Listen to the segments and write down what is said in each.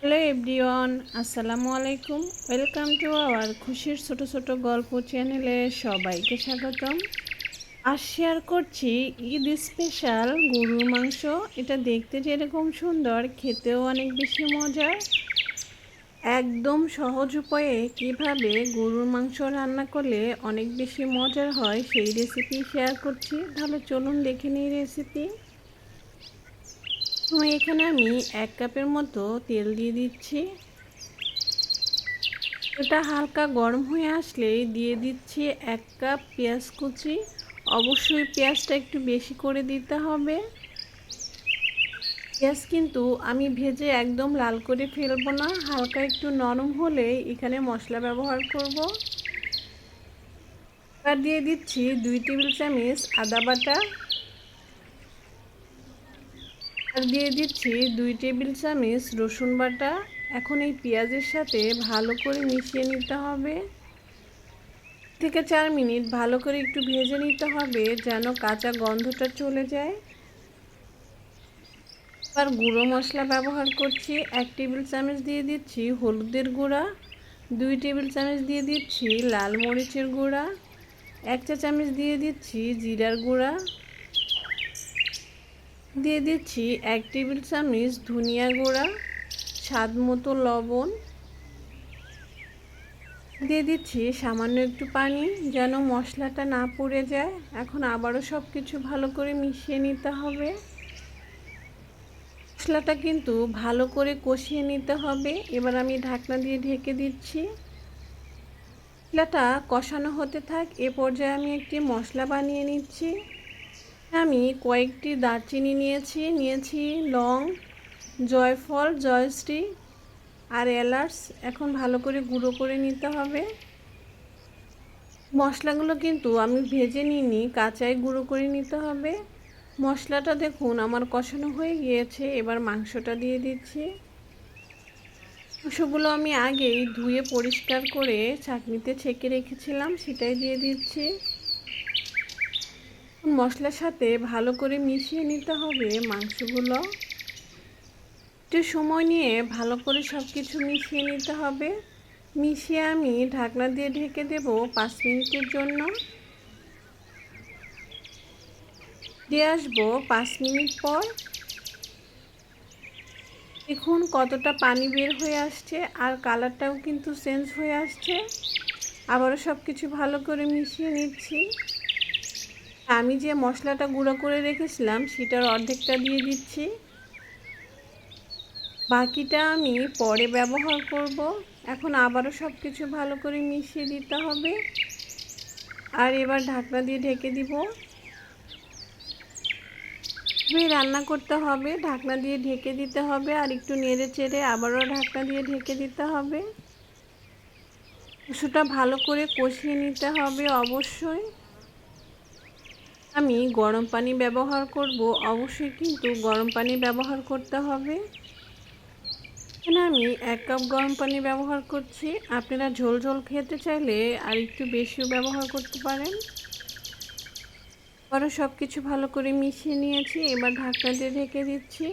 Hello everyone, আসসালামু আলাইকুম। Welcome to our খুশির ছোট ছোট গল্প চ্যানেলে সবাইকে স্বাগতম। আজ শেয়ার করছি ঈদ স্পেশাল গরুর মাংস। এটা দেখতে যেরকম সুন্দর, খেতেও অনেক বেশি মজার। একদম সহজ উপায়ে কিভাবে গরুর মাংস রান্না করলে অনেক বেশি মজার হয় সেই রেসিপি শেয়ার করছি। তাহলে চলুন দেখে নিই রেসিপি। তো এখানে আমি 1 কাপের মতো তেল দিয়ে দিচ্ছি। এটা হালকা গরম হয়ে আসলেই দিয়ে দিচ্ছি 1 কাপ পেঁয়াজ কুচি। অবশ্যই পেঁয়াজটা একটু বেশি করে দিতে হবে। পেঁয়াজ কিন্তু আমি ভেজে একদম লাল করে ফেলবো না, হালকা একটু নরম হলে এখানে মশলা ব্যবহার করব। এবার দিয়ে দিচ্ছি 2 টেবিল চামচ আদা বাটা, আর দিয়ে দিচ্ছি 2 টেবিল চামচ রসুন বাটা। এখন এই পেঁয়াজের সাথে ভালো করে মিশিয়ে নিতে হবে। থেকে 4 মিনিট ভালো করে একটু ভেজে নিতে হবে যেন কাঁচা গন্ধটা চলে যায়। এবার গুঁড়ো মশলা ব্যবহার করছি। 1 টেবিল চামচ দিয়ে দিচ্ছি হলুদের গুঁড়া, 2 টেবিল চামচ দিয়ে দিচ্ছি লাল মরিচের গুঁড়া, 1 চা চামচ দিয়ে দিচ্ছি জিরার গুঁড়া, দিয়ে দিচ্ছি 1 টেবিল চামচ ধনিয়া গুঁড়া, স্বাদ মতো লবণ, দিয়ে দিচ্ছি সামান্য একটু পানি যেন মশলাটা না পুড়ে যায়। এখন আবারও সব কিছু ভালো করে মিশিয়ে নিতে হবে। মশলাটা কিন্তু ভালো করে কষিয়ে নিতে হবে। এবার আমি ঢাকনা দিয়ে ঢেকে দিচ্ছি। মশলাটা কষানো হতে থাক। এ পর্যায়ে আমি একটি মশলা বানিয়ে নিচ্ছি। আমি কয়েকটি দারচিনি নিয়েছি লং, জয়ফল, জয়শ্রী আর এলাচ। এখন ভালো করে গুঁড়ো করে নিতে হবে। মশলাগুলো কিন্তু আমি ভেজে নিইনি, কাঁচাই গুঁড়ো করে নিতে হবে। মশলাটা দেখুন আমার কষানো হয়ে গিয়েছে। এবার মাংসটা দিয়ে দিচ্ছি। মাংসগুলো আমি আগেই ধুয়ে পরিষ্কার করে ছাঁকনিতে ছেঁকে রেখেছিলাম, সেটাই দিয়ে দিচ্ছি। মশলার সাথে ভালো করে মিশিয়ে নিতে হবে মাংসগুলো। একটু সময় নিয়ে ভালো করে সব কিছু মিশিয়ে নিতে হবে। মিশিয়ে আমি ঢাকনা দিয়ে ঢেকে দেব 5 মিনিটের জন্য। দিয়ে আসবো 5 মিনিট পর। দেখুন কতটা পানি বের হয়ে আসছে আর কালারটাও কিন্তু চেঞ্জ হয়ে আসছে। আবারও সব কিছু ভালো করে মিশিয়ে নিচ্ছি। আমি যে মশলাটা গুঁড়ো করে রেখেছিলাম সেটার অর্ধেকটা দিয়ে দিচ্ছি, বাকিটা আমি পরে ব্যবহার করব। এখন আবারও সব কিছু ভালো করে মিশিয়ে দিতে হবে আর এবার ঢাকনা দিয়ে ঢেকে দিব। রান্না করতে হবে, ঢাকনা দিয়ে ঢেকে দিতে হবে আর একটু নেড়ে চেড়ে আবারও ঢাকনা দিয়ে ঢেকে দিতে হবে। মাংসটা ভালো করে কষিয়ে নিতে হবে। অবশ্যই আমি গরম পানি ব্যবহার করব, অবশ্যই কিন্তু গরম পানি ব্যবহার করতে হবে। এখানে আমি 1 কাপ গরম পানি ব্যবহার করছি। আপনারা ঝোল ঝোল খেতে চাইলে আর একটু বেশিও ব্যবহার করতে পারেন। পরে সব কিছু ভালো করে মিশিয়ে নিয়েছি। এবার ঢাকনা দিয়ে ঢেকে দিচ্ছি।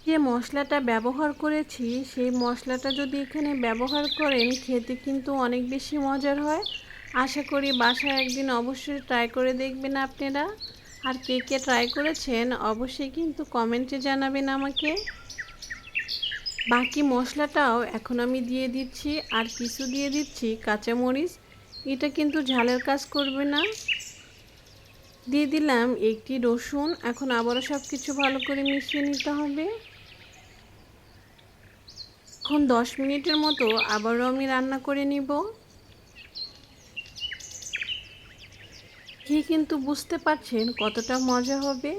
যে মশলাটা ব্যবহার করেছি সেই মশলাটা যদি এখানে ব্যবহার করেন খেতে কিন্তু অনেক বেশি মজার হয়। আশা করি বাসায় একদিন অবশ্যই ট্রাই করে দেখবেন আপনারা। আর কে কে ট্রাই করেছেন অবশ্যই কিন্তু কমেন্টে জানাবেন আমাকে। বাকি মশলাটাও এখন আমি দিয়ে দিচ্ছি আর কিছু দিয়ে দিচ্ছি কাঁচামরিচ। এটা কিন্তু ঝালের কাজ করবে না। দিয়ে দিলাম একটি রসুন। এখন আবারও সব কিছু ভালো করে মিশিয়ে নিতে হবে। এখন 10 মিনিটের মতো আবারও আমি রান্না করে নিব। খেয়ে কিন্তু বুঝতে পারছেন কতটা মজা হবে।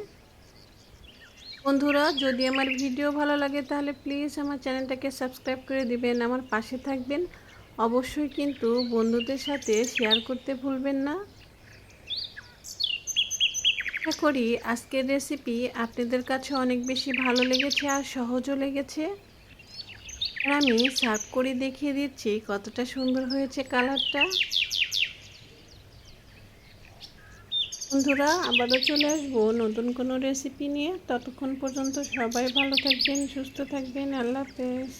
বন্ধুরা, যদি আমার ভিডিও ভালো লাগে তাহলে প্লিজ আমার চ্যানেলটাকে সাবস্ক্রাইব করে দিবেন, আমার পাশে থাকবেন। অবশ্যই কিন্তু বন্ধুদের সাথে শেয়ার করতে ভুলবেন না। আশা করি আজকের রেসিপি আপনাদের কাছে অনেক বেশি ভালো লেগেছে আর সহজও লেগেছে। আর আমি সার্ভ করে দেখিয়ে দিচ্ছি কতটা সুন্দর হয়েছে কালারটা। বন্ধুরা আবারও চলে আসবো নতুন কোনো রেসিপি নিয়ে। ততক্ষণ পর্যন্ত সবাই ভালো থাকবেন, সুস্থ থাকবেন। আল্লাহ হাফেজ।